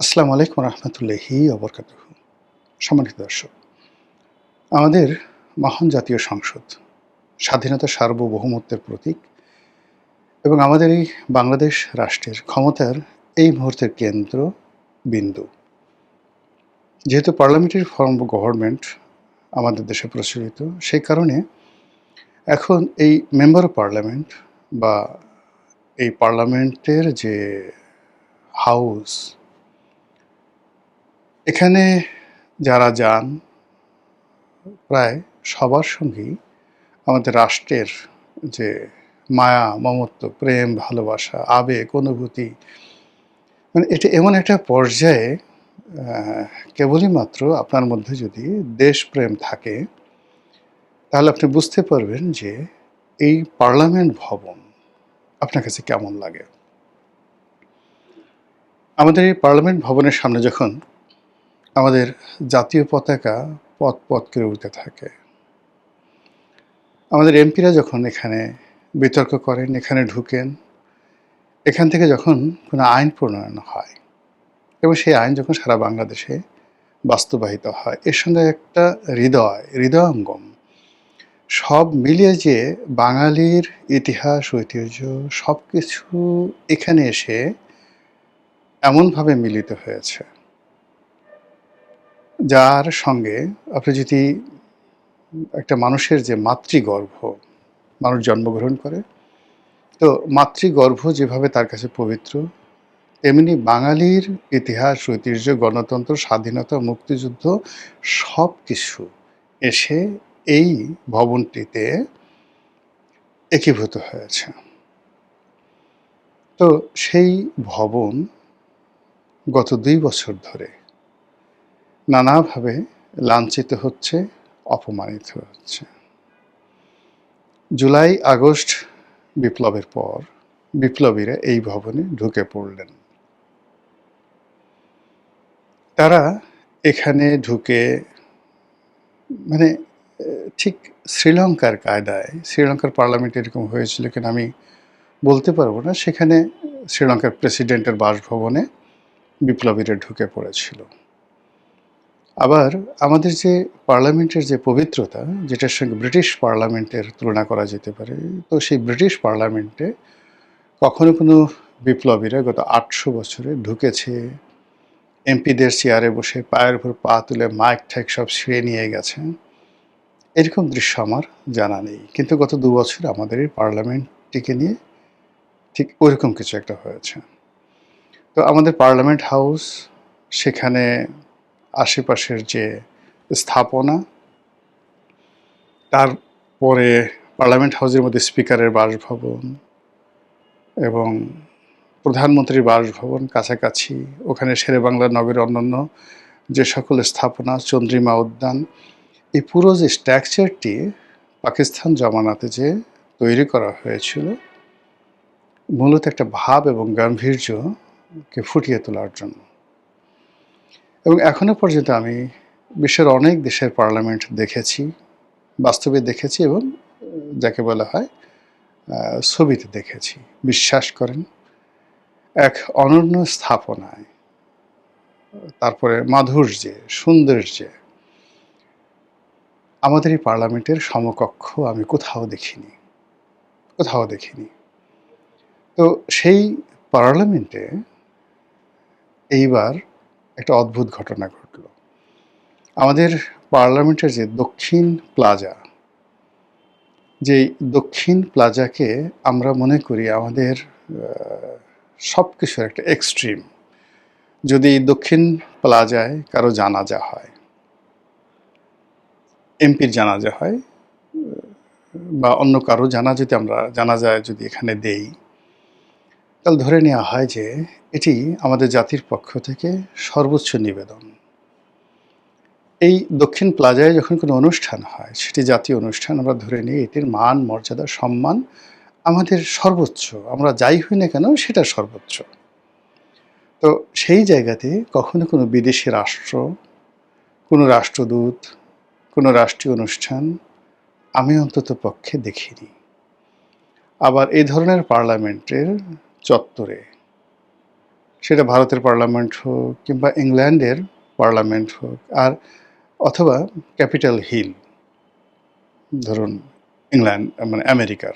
আসসালামু আলাইকুম রহমতুল্লাহি ওবরকাতুহু। সম্মানিত দর্শক, আমাদের মহান জাতীয় সংসদ স্বাধীনতা সার্বভৌমত্বের প্রতীক এবং আমাদের এই বাংলাদেশ রাষ্ট্রের ক্ষমতার এই মুহূর্তের কেন্দ্র বিন্দু। যেহেতু পার্লামেন্টারি ফর্ম অব গভর্নমেন্ট আমাদের দেশে প্রচলিত, সেই কারণে এখন এই মেম্বার অফ পার্লামেন্ট বা এই পার্লামেন্টের যে হাউস, এখানে যারা যান প্রায় সবার সঙ্গেই আমাদের রাষ্ট্রের যে মায়া, মমত্ব, প্রেম, ভালোবাসা, আবেগ, অনুভূতি, মানে এটা এমন একটা পর্যায়ে কেবলই মাত্র আপনার মধ্যে যদি দেশপ্রেম থাকে, তাহলে আপনি বুঝতে পারবেন যে এই পার্লামেন্ট ভবন আপনার কাছে কেমন লাগে। আমাদের এই পার্লামেন্ট ভবনের সামনে যখন আমাদের জাতীয় পতাকা পথ পথ করে উড়তে থাকে, আমাদের এমপিরা যখন এখানে বিতর্ক করেন, এখানে ঢুকেন, এখান থেকে যখন কোনো আইন প্রণয়ন হয় এবং সেই আইন যখন সারা বাংলাদেশে বাস্তবায়িত হয়, এর সঙ্গে একটা হৃদয়ঙ্গম সব মিলিয়ে যে বাঙালির ইতিহাস, ঐতিহ্য সব কিছু এখানে এসে এমনভাবে মিলিত হয়েছে, যার সঙ্গে আপনি যদি একটা মানুষের যে মাতৃগর্ভ, মানুষ জন্মগ্রহণ করে, তো মাতৃগর্ভ যেভাবে তার কাছে পবিত্র, তেমনি বাঙালির ইতিহাস, ঐতিহ্য, গণতন্ত্র, স্বাধীনতা, মুক্তিযুদ্ধ সব কিছু এসে এই ভবনটিতে একীভূত হয়েছে। তো সেই ভবন গত ২ বছর ধরে নানাভাবে লাঞ্ছিত হচ্ছে, অপমানিত হচ্ছে। জুলাই আগস্ট বিপ্লবের পর বিপ্লবীরা এই ভবনে ঢুকে পড়লেন। তারা এখানে ঢুকে মানে ঠিক শ্রীলঙ্কার কায়দায়, শ্রীলঙ্কার পার্লামেন্টে এরকম হয়েছিল কিনা আমি বলতে পারবো না, সেখানে শ্রীলঙ্কার প্রেসিডেন্টের বাসভবনে বিপ্লবীরা ঢুকে পড়েছিল। আবার আমাদের যে পার্লামেন্টের যে পবিত্রতা, যেটার সঙ্গে ব্রিটিশ পার্লামেন্টের তুলনা করা যেতে পারে, তো সেই ব্রিটিশ পার্লামেন্টে কখনো কোনো বিপ্লবীরা গত ৮০০ বছরে ঢুকেছে, এমপিদের চেয়ারে বসে পায়ের উপর পা তুলে মাইক ঠাইক সব ছিঁড়ে নিয়ে গেছে, এরকম দৃশ্য আমার জানা নেই। কিন্তু গত ২ বছর আমাদের এই পার্লামেন্টটিকে নিয়ে ঠিক ওইরকম কিছু একটা হয়েছে। তো আমাদের পার্লামেন্ট হাউস, সেখানে আশেপাশের যে স্থাপনা, তারপরে পার্লামেন্ট হাউসের মধ্যে স্পিকারের বাসভবন এবং প্রধানমন্ত্রীর বাসভবন কাছাকাছি, ওখানে শেরেবাংলা নগরের অন্যান্য যে সকল স্থাপনা, চন্দ্রিমা উদ্যান, এই পুরো যে স্ট্রাকচারটি পাকিস্তান জমানাতে যে তৈরি করা হয়েছিল, মূলত একটা ভাব এবং গাম্ভীর্যকে ফুটিয়ে তোলার জন্য। এবং এখনো পর্যন্ত আমি বিশ্বের অনেক দেশের পার্লামেন্ট দেখেছি, বাস্তবে দেখেছি এবং যাকে বলা হয় ছবিতে দেখেছি। বিশ্বাস করেন, এক অনন্য স্থাপনায়, তারপরে মাধুর্যে, সৌন্দর্যে আমাদের এই পার্লামেন্টের সমকক্ষ আমি কোথাও দেখিনি, কোথাও দেখিনি। তো সেই পার্লামেন্টে এইবার একটা অদ্ভুত ঘটনা ঘটল। আমাদের পার্লামেন্টের যে দক্ষিণ প্লাজা, যেই দক্ষিণ প্লাজাকে আমরা মনে করি আমাদের সব কিছুর একটা এক্সট্রিম। যদি দক্ষিণ প্লাজায় কারো জানাজা হয়, এমপির জানাজা হয় বা অন্য কারো জানাজাতে আমরা জানাজায় যদি এখানে দেই, তাহলে ধরে নেওয়া হয় যে এটি আমাদের জাতির পক্ষ থেকে সর্বোচ্চ নিবেদন। এই দক্ষিণ প্লাজায় যখন কোনো অনুষ্ঠান হয়, সেটি জাতীয় অনুষ্ঠান, আমরা ধরে নিই এটির মান, মর্যাদা, সম্মান আমাদের সর্বোচ্চ। আমরা যাই হই না কেন সেটা সর্বোচ্চ। তো সেই জায়গাতে কখনো কোনো বিদেশি রাষ্ট্র, কোনো রাষ্ট্রদূত, কোনো রাষ্ট্রীয় অনুষ্ঠান আমি অন্তত পক্ষে দেখিনি। আবার এই ধরনের পার্লামেন্টের চত্বরে সেটা ভারতের পার্লামেন্ট হোক কিংবা ইংল্যান্ডের পার্লামেন্ট হোক, আর অথবা ক্যাপিটাল হিল, ধরুন ইংল্যান্ড মানে আমেরিকার,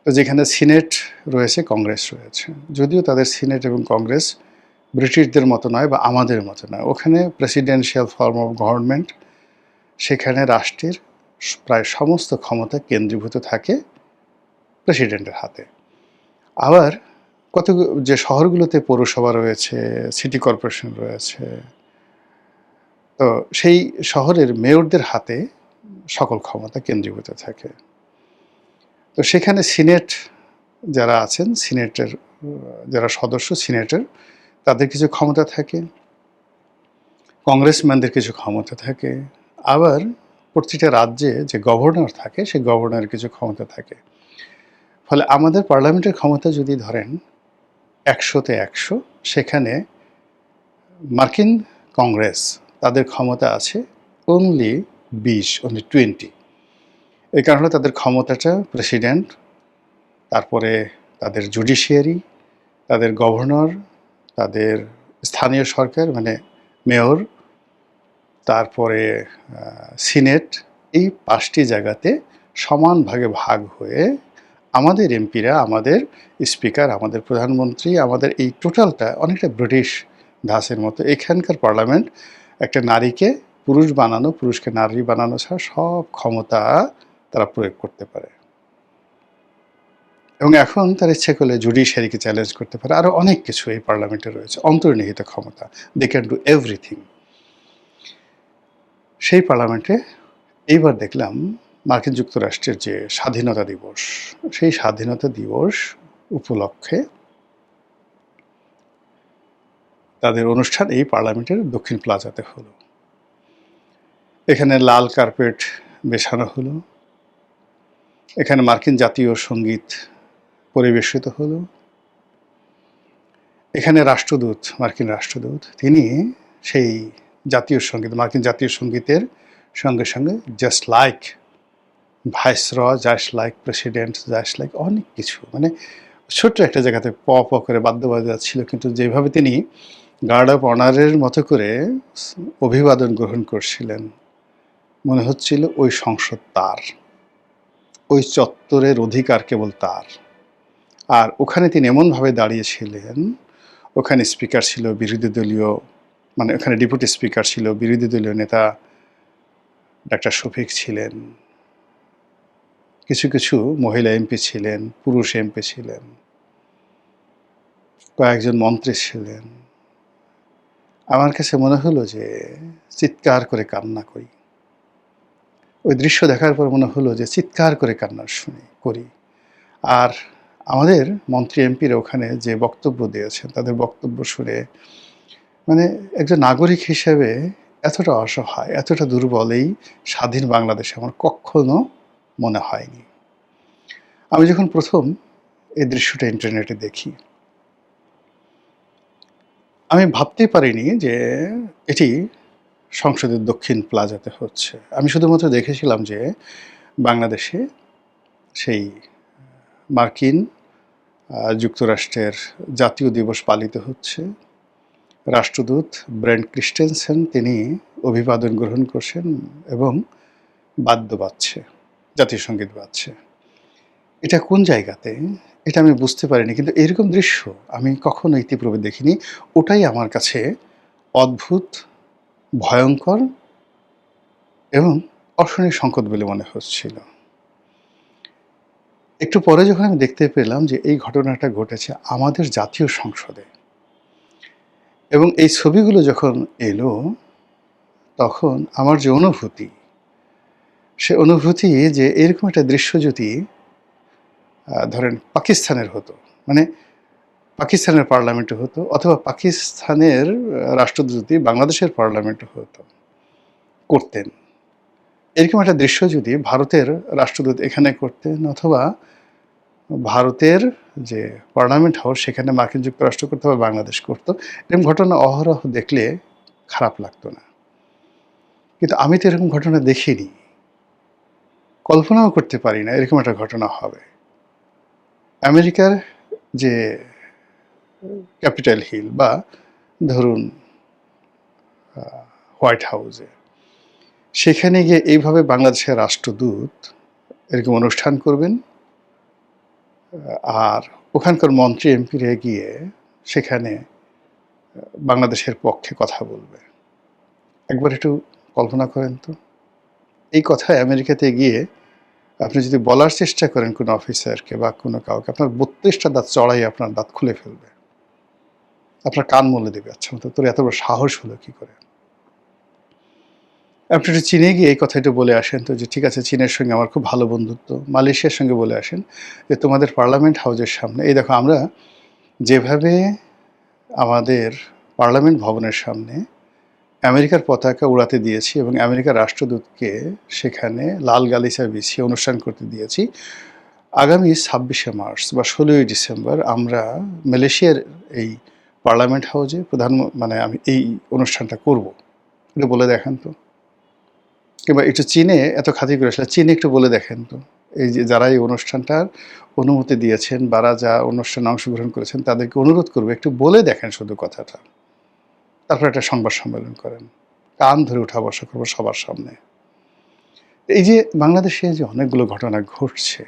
তো যেখানে সিনেট রয়েছে, কংগ্রেস রয়েছে, যদিও তাদের সিনেট এবং কংগ্রেস ব্রিটিশদের মতো নয় বা আমাদের মতো নয়, ওখানে প্রেসিডেন্সিয়াল ফর্ম অফ গভর্নমেন্ট, সেখানে রাষ্ট্রের প্রায় সমস্ত ক্ষমতা কেন্দ্রীভূত থাকে প্রেসিডেন্টের হাতে। আবার কত যে শহরগুলোতে পৌরসভা রয়েছে, সিটি কর্পোরেশন রয়েছে, তো সেই শহরের মেয়রদের হাতে সকল ক্ষমতা কেন্দ্রীভূত থাকে। তো সেখানে সিনেট যারা আছেন, সিনেটের যারা সদস্য সিনেটের, তাদের কিছু ক্ষমতা থাকে, কংগ্রেসম্যানদের কিছু ক্ষমতা থাকে, আবার প্রতিটা রাজ্যে যে গভর্নর থাকে সেই গভর্নরের কিছু ক্ষমতা থাকে। ফলে আমাদের পার্লামেন্টের ক্ষমতা যদি ধরেন 100-তে 100, সেখানে মার্কিন কংগ্রেস তাদের ক্ষমতা আছে অনলি 20, এই কারণে তাদের ক্ষমতাটা প্রেসিডেন্ট, তারপরে তাদের জুডিশিয়ারি, তাদের গভর্নর, তাদের স্থানীয় সরকার মানে মেয়র, তারপরে সিনেট, এই 5টি জায়গাতে সমান ভাগে ভাগ হয়ে আমাদের এমপিরা, আমাদের স্পিকার, আমাদের প্রধানমন্ত্রী, আমাদের এই টোটালটা অনেকটা ব্রিটিশ ধাঁচের মতো। এখানকার পার্লামেন্ট একটা নারীকে পুরুষ বানানো, পুরুষকে নারী বানানো ছাড়া সব ক্ষমতা তারা প্রয়োগ করতে পারে। এবং এখন তার ইচ্ছে করলে জুডিশিয়ারিকে চ্যালেঞ্জ করতে পারে, আরও অনেক কিছু এই পার্লামেন্টে রয়েছে, অন্তর্নিহিত ক্ষমতা, দে ক্যান ডু এভরিথিং। সেই পার্লামেন্টে এইবার দেখলাম মার্কিন যুক্তরাষ্ট্রের যে স্বাধীনতা দিবস, সেই স্বাধীনতা দিবস উপলক্ষে তাদের অনুষ্ঠান এই পার্লামেন্টের দক্ষিণ প্লাজাতে হলো। এখানে লাল কার্পেট বেছানো হলো, এখানে মার্কিন জাতীয় সঙ্গীত পরিবেশিত হলো, এখানে রাষ্ট্রদূত, মার্কিন রাষ্ট্রদূত, তিনি সেই জাতীয় সঙ্গীত, মার্কিন জাতীয় সঙ্গীতের সঙ্গে সঙ্গে just like viceroy, just like president, just like অনেক কিছু, মানে ছোট্ট একটা জায়গাতে প প করে বাদ্য বাজাচ্ছিল, কিন্তু যেভাবে তিনি গার্ড অফ অনারের মতো করে অভিবাদন গ্রহণ করছিলেন, মনে হচ্ছিল ওই সংসদ তার, ওই চত্বরের অধিকার কেবল তার। আর ওখানে তিনি এমনভাবে দাঁড়িয়েছিলেন, ওখানে স্পিকার ছিল বিরোধী দলীয়, মানে ওখানে ডেপুটি স্পিকার ছিল বিরোধী দলীয় নেতা ডাক্তার শফিক ছিলেন, কিছু কিছু মহিলা এমপি ছিলেন, পুরুষ এমপি ছিলেন, কয়েকজন মন্ত্রী ছিলেন। আমার কাছে মনে হলো যে চিৎকার করে কান্না করি। ওই দৃশ্য দেখার পর মনে হলো যে চিৎকার করে কান্না করি। আর আমাদের মন্ত্রী এমপিরা ওখানে যে বক্তব্য দিয়েছেন, তাদের বক্তব্য শুনে মানে একজন নাগরিক হিসেবে এতটা অসহায়, এতটা দুর্বল এই স্বাধীন বাংলাদেশে আমার কখনো মনে হয়নি। আমি যখন প্রথম এই দৃশ্যটা ইন্টারনেটে দেখি, আমি ভাবতেই পারিনি যে এটি সংসদের দক্ষিণ প্লাজাতে হচ্ছে। আমি শুধুমাত্র দেখেছিলাম যে বাংলাদেশে সেই মার্কিন যুক্তরাষ্ট্রের জাতীয় দিবস পালিত হচ্ছে, রাষ্ট্রদূত ব্রেন্ট ক্রিস্টেনসেন তিনি অভিবাদন গ্রহণ করছেন এবং বাদ্য বাজছে, জাতীয় সঙ্গীত বাজছে। এটা কোন জায়গাতে এটা আমি বুঝতে পারিনি, কিন্তু এরকম দৃশ্য আমি কখনো ইতিপূর্বে দেখিনি। ওটাই আমার কাছে অদ্ভুত, ভয়ঙ্কর এবং অশনি সংকেত বলে মনে হচ্ছিল। একটু পরে যখন আমি দেখতে পেলাম যে এই ঘটনাটা ঘটেছে আমাদের জাতীয় সংসদে, এবং এই ছবিগুলো যখন এলো, তখন আমার যে অনুভূতি, সে অনুভূতি যে এরকম একটা দৃশ্য যদি ধরেন পাকিস্তানের হতো, মানে পাকিস্তানের পার্লামেন্টে হতো, অথবা পাকিস্তানের রাষ্ট্রদূত যদি বাংলাদেশের পার্লামেন্টে করতেন, এরকম একটা দৃশ্য যদি ভারতের রাষ্ট্রদূত এখানে করতেন, অথবা ভারতের যে পার্লামেন্ট হাউস সেখানে মার্কিন যুক্তরাষ্ট্র করতো বা বাংলাদেশ করতো, এরকম ঘটনা অহরহ দেখলে খারাপ লাগতো না। কিন্তু আমি তো এরকম ঘটনা দেখিনি, কল্পনাও করতে পারি না এরকম একটা ঘটনা হবে। আমেরিকার যে ক্যাপিটাল হিল বা ধরুন হোয়াইট হাউসে, সেখানে গিয়ে এইভাবে বাংলাদেশের রাষ্ট্রদূত এরকম অনুষ্ঠান করবেন, আর ওখানকার মন্ত্রী এমপিরা গিয়ে সেখানে বাংলাদেশের পক্ষে কথা বলবে। একবার একটু কল্পনা করেন তো, এই কথা আমেরিকাতে গিয়ে আপনি যদি বলার চেষ্টা করেন কোনো অফিসারকে বা কোনো কাউকে, আপনার 32টা দাঁত চড়াই আপনার দাঁত খুলে ফেলবে, আপনার কান মলে দেবে। আচ্ছা মতো তোর এত বড় সাহস হলো কি করে? আপনি একটু চীনে গিয়ে এই কথাটা বলে আসেন তো, যে ঠিক আছে চীনের সঙ্গে আমার খুব ভালো বন্ধুত্ব, মালয়েশিয়ার সঙ্গে বলে আসেন যে তোমাদের পার্লামেন্ট হাউসের সামনে এই দেখো আমরা যেভাবে আমাদের পার্লামেন্ট ভবনের সামনে আমেরিকার পতাকা উড়াতে দিয়েছি এবং আমেরিকার রাষ্ট্রদূতকে সেখানে লাল গালিচা বিছিয়ে অনুষ্ঠান করতে দিয়েছি, আগামী 26শে মার্চ বা 16ই ডিসেম্বর আমরা মালয়েশিয়ার এই পার্লামেন্ট হাউসে মানে আমি এই অনুষ্ঠানটা করব, এটা বলে দেখান তো। কিংবা একটু চীনে এত খাতির করে আসলে চীনে একটু বলে দেখেন তো, এই যে যারা এই অনুষ্ঠানটার অনুমতি দিয়েছেন বা যা অনুষ্ঠানে অংশগ্রহণ করেছেন তাদেরকে অনুরোধ করবো একটু বলে দেখেন শুধু কথাটা, তারপর একটা সংবাদ সম্মেলন করেন, কান ধরে উঠা বসা করবো সবার সামনে। এই যে বাংলাদেশে যে অনেকগুলো ঘটনা ঘটছে,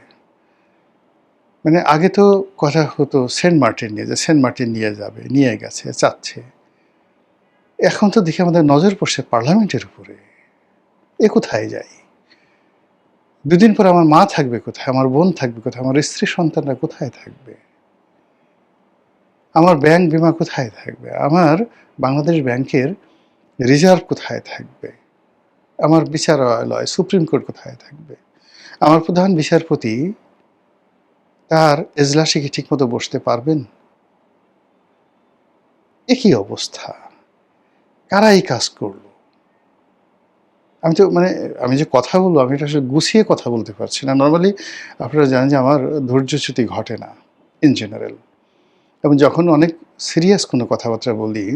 মানে আগে তো কথা হতো সেন্ট মার্টিন নিয়ে, যে সেন্ট মার্টিন নিয়ে যাবে, নিয়ে গেছে, চাচ্ছে। এখন তো দেখি আমাদের নজর পড়ছে পার্লামেন্টের উপরে। এ কোথায় যাই? দুদিন পর আমার মা থাকবে কোথায়, আমার বোন থাকবে কোথায়, আমার স্ত্রী সন্তানরা কোথায় থাকবে, আমার ব্যাংক বিমা কোথায় থাকবে, আমার বাংলাদেশ ব্যাংকের রিজার্ভ কোথায় থাকবে, আমার বিচারালয় সুপ্রিম কোর্ট কোথায় থাকবে, আমার প্রধান বিচারপতি তার এজলাসে কি ঠিকমতো বসতে পারবেন? এ কি অবস্থা? কারা এই কাজ করলো? আমি তো মানে আমি যে কথা বলবো, আমি এটা আসলে গুছিয়ে কথা বলতে পারছি না। নর্মালি আপনারা জানেন যে আমার ধৈর্যচ্যুতি ঘটে না ইন জেনারেল, এবং যখন অনেক সিরিয়াস কোনো কথাবার্তা বলি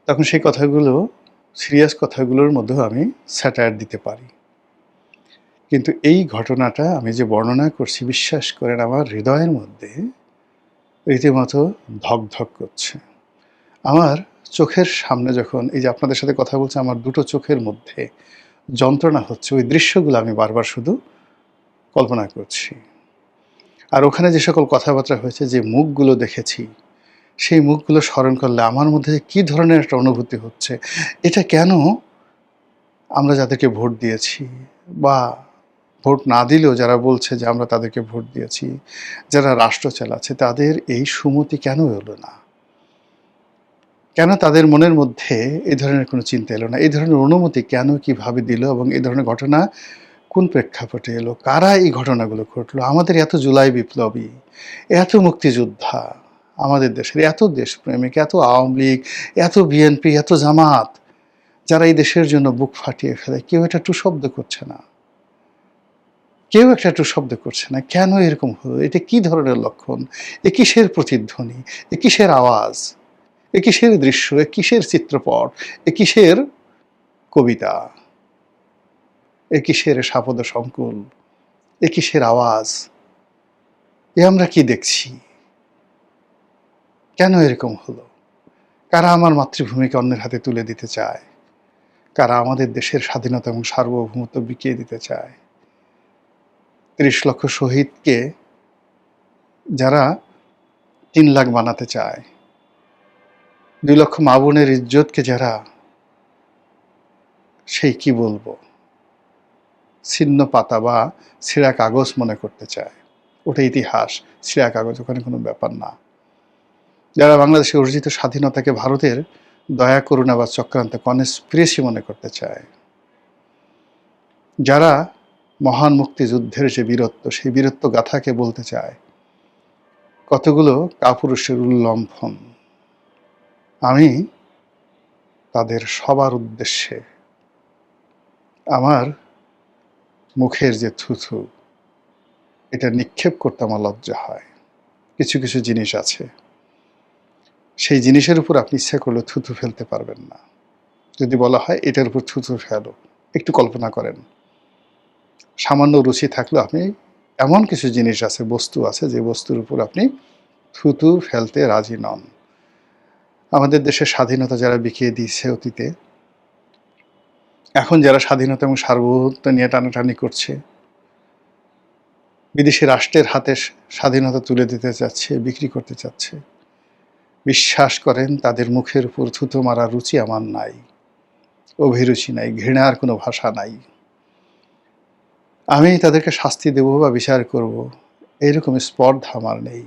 তখন সেই কথাগুলো, সিরিয়াস কথাগুলোর মধ্যেও আমি স্যাটায়ার দিতে পারি। কিন্তু এই ঘটনাটা আমি যে বর্ণনা করছি, বিশ্বাস করেন আমার হৃদয়ের মধ্যে রীতিমতো ধকধক করছে। আমার চোখের সামনে যখন এই যে আপনাদের সাথে কথা বলছি, আমার দুটো চোখের মধ্যে যন্ত্রণা হচ্ছে, ওই দৃশ্যগুলো আমি বারবার শুধু কল্পনা করছি। আর ওখানে যে সকল কথাবার্তা হয়েছে, যে মুখগুলো দেখেছি, সেই মুখগুলো স্মরণ করলে আমার মধ্যে কী ধরনের একটা অনুভূতি হচ্ছে। এটা কেন আমরা যাদেরকে ভোট দিয়েছি, বা ভোট না দিলেও যারা বলছে যে আমরা তাদেরকে ভোট দিয়েছি, যারা রাষ্ট্র চালাচ্ছে, তাদের এই সুমতি কেন এলো না? কেন তাদের মনের মধ্যে এই ধরনের কোনো চিন্তা এলো না? এই ধরনের অনুমতি কেন, কিভাবে দিল, এবং এই ধরনের ঘটনা কোন প্রেক্ষাপটে এলো? কারা এই ঘটনাগুলো ঘটলো? আমাদের এত জুলাই বিপ্লবী, এত মুক্তিযোদ্ধা, আমাদের দেশের এত দেশপ্রেমিক, এত আওয়ামী লীগ, এত বিএনপি, এত জামাত, যারা এই দেশের জন্য বুক ফাটিয়ে ফেলে, কেউ এটা টু শব্দ করছে না, কেউ একটা টু শব্দ করছে না। কেন এরকম হলো? এটা কি ধরনের লক্ষণ? এ কিসের প্রতিধ্বনি? এ কিসের আওয়াজ? এ কিসের দৃশ্য? এ কিসের চিত্রপট? এ কিসের কবিতা? এ কিসের সাপদ সংকুল? এ কিসের আওয়াজ? এ আমরা কি দেখছি? কেন এরকম হলো? কারা আমার মাতৃভূমিকে অন্যের হাতে তুলে দিতে চায়? কারা আমাদের দেশের স্বাধীনতা এবং সার্বভৌমত্ব বিকিয়ে দিতে চায়? ৩০ লক্ষ শহীদকে যারা ৩ লাখ বানাতে চায়, ২ লক্ষ মা বোনের ইজ্জতকে যারা সেই কি বলবো ছিন্ন পাতা বা ছেঁড়া কাগজ মনে করতে চায়, ওটা ইতিহাস, ছেঁড়া কাগজ, ওখানে কোনো ব্যাপার না। যারা বাংলাদেশে অর্জিত স্বাধীনতাকে ভারতের দয়া করুণা বা চক্রান্ত কনস্পিরেসি মনে করতে চায়, যারা মহান মুক্তিযুদ্ধের যে বীরত্ব, সেই বীরত্ব গাথাকে বলতে চায় কতগুলো কাপুরুষের উল্লম্ফন, আমি তাদের সবার উদ্দেশ্যে আমার মুখের যে থুথু, এটা নিক্ষেপ করতে আমার লজ্জা হয়। কিছু কিছু জিনিস আছে, সেই জিনিসের উপর আপনি ইচ্ছা করলে থুথু ফেলতে পারবেন না। যদি বলা হয় এটার উপর থুথু ফেলো, একটু কল্পনা করেন, সামান্য রুচি থাকলেও আপনি এমন কিছু জিনিস আছে, বস্তু আছে, যে বস্তুর উপর আপনি থুতু ফেলতে রাজি নন। আমাদের দেশের স্বাধীনতা যারা বিকিয়ে দিয়েছে অতীতে, এখন যারা স্বাধীনতা এবং সার্বভৌমত্ব নিয়ে টানাটানি করছে, বিদেশি রাষ্ট্রের হাতে স্বাধীনতা তুলে দিতে চাচ্ছে, বিক্রি করতে চাচ্ছে, বিশ্বাস করেন তাদের মুখের উপর থুতু মারার রুচি আমার নাই, অভিরুচি নাই, ঘৃণার কোনো ভাষা নাই। আমি তাদেরকে শাস্তি দেব বা বিচার করব এইরকম স্পর্ধা আমার নেই,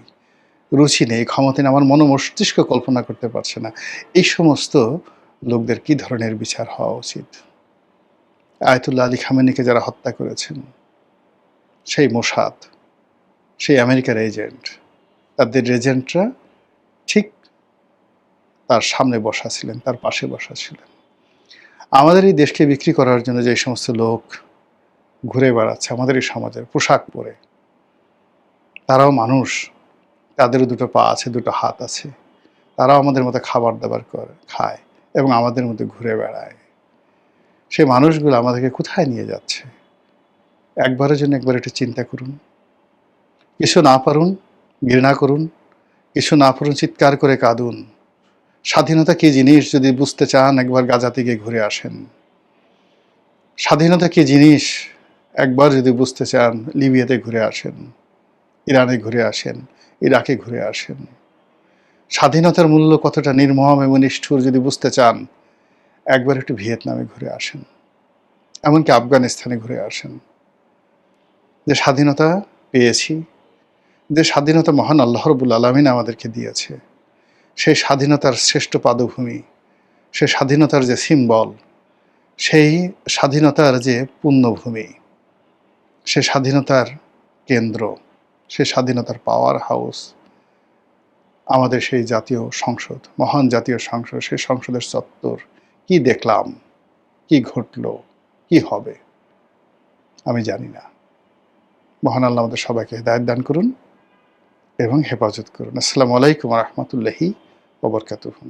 রুচি নেই, ক্ষমতা নেই, আমার মস্তিষ্ক কল্পনা করতে পারছে না এই সমস্ত লোকদের কি ধরনের বিচার হওয়া উচিত। আয়াতুল্লাহ আলী খামেনিকে যারা হত্যা করেছেন, সেই মোসাদ, সেই আমেরিকার এজেন্ট, তাদের এজেন্টরা ঠিক তার সামনে বসা ছিলেন, তার পাশে বসা ছিলেন। আমাদের এই দেশকে বিক্রি করার জন্য যে সমস্ত লোক ঘুরে বেড়াচ্ছে আমাদের এই সমাজের পোশাক পরে, তারাও মানুষ, তাদেরও দুটো পা আছে, দুটো হাত আছে, তারাও আমাদের মতো খাবার দাবার করে খায় এবং আমাদের মধ্যে ঘুরে বেড়ায়। সেই মানুষগুলো আমাদেরকে কোথায় নিয়ে যাচ্ছে একবারের জন্য একবার একটু চিন্তা করুন। কিছু না পারুন ঘৃণা করুন, কিছু না পারুন চিৎকার করে কাঁদুন। স্বাধীনতা কী জিনিস যদি বুঝতে চান একবার গাজা থেকে ঘুরে আসেন। স্বাধীনতা কী জিনিস একবার যদি বুঝতে চান লিবিয়াতে ঘুরে আসেন, ইরানে ঘুরে আসেন, ইরাকে ঘুরে আসেন। স্বাধীনতার মূল্য কতটা নির্মম এবং নিষ্ঠুর যদি বুঝতে চান একবার একটু ভিয়েতনামে ঘুরে আসেন, এমনকি আফগানিস্তানে ঘুরে আসেন। যে স্বাধীনতা পেয়েছি, যে স্বাধীনতা মহান আল্লাহ রাব্বুল আলামিন আমাদেরকে দিয়েছে, সেই স্বাধীনতার শ্রেষ্ঠ পাদভূমি, সেই স্বাধীনতার যে সিম্বল, সেই স্বাধীনতার যে পুণ্যভূমি, সে স্বাধীনতার কেন্দ্র, সে স্বাধীনতার পাওয়ার হাউস আমাদের সেই জাতীয় সংসদ, মহান জাতীয় সংসদ। সেই সংসদের চত্বর কি দেখলাম, কি ঘটল, কি হবে আমি জানি না। মহান আল্লাহ আমাদের সবাইকে হিদায়াত দান করুন এবং হেফাজত করুন। আসসালামু আলাইকুম ওয়া রাহমাতুল্লাহি ওয়া বারাকাতুহু।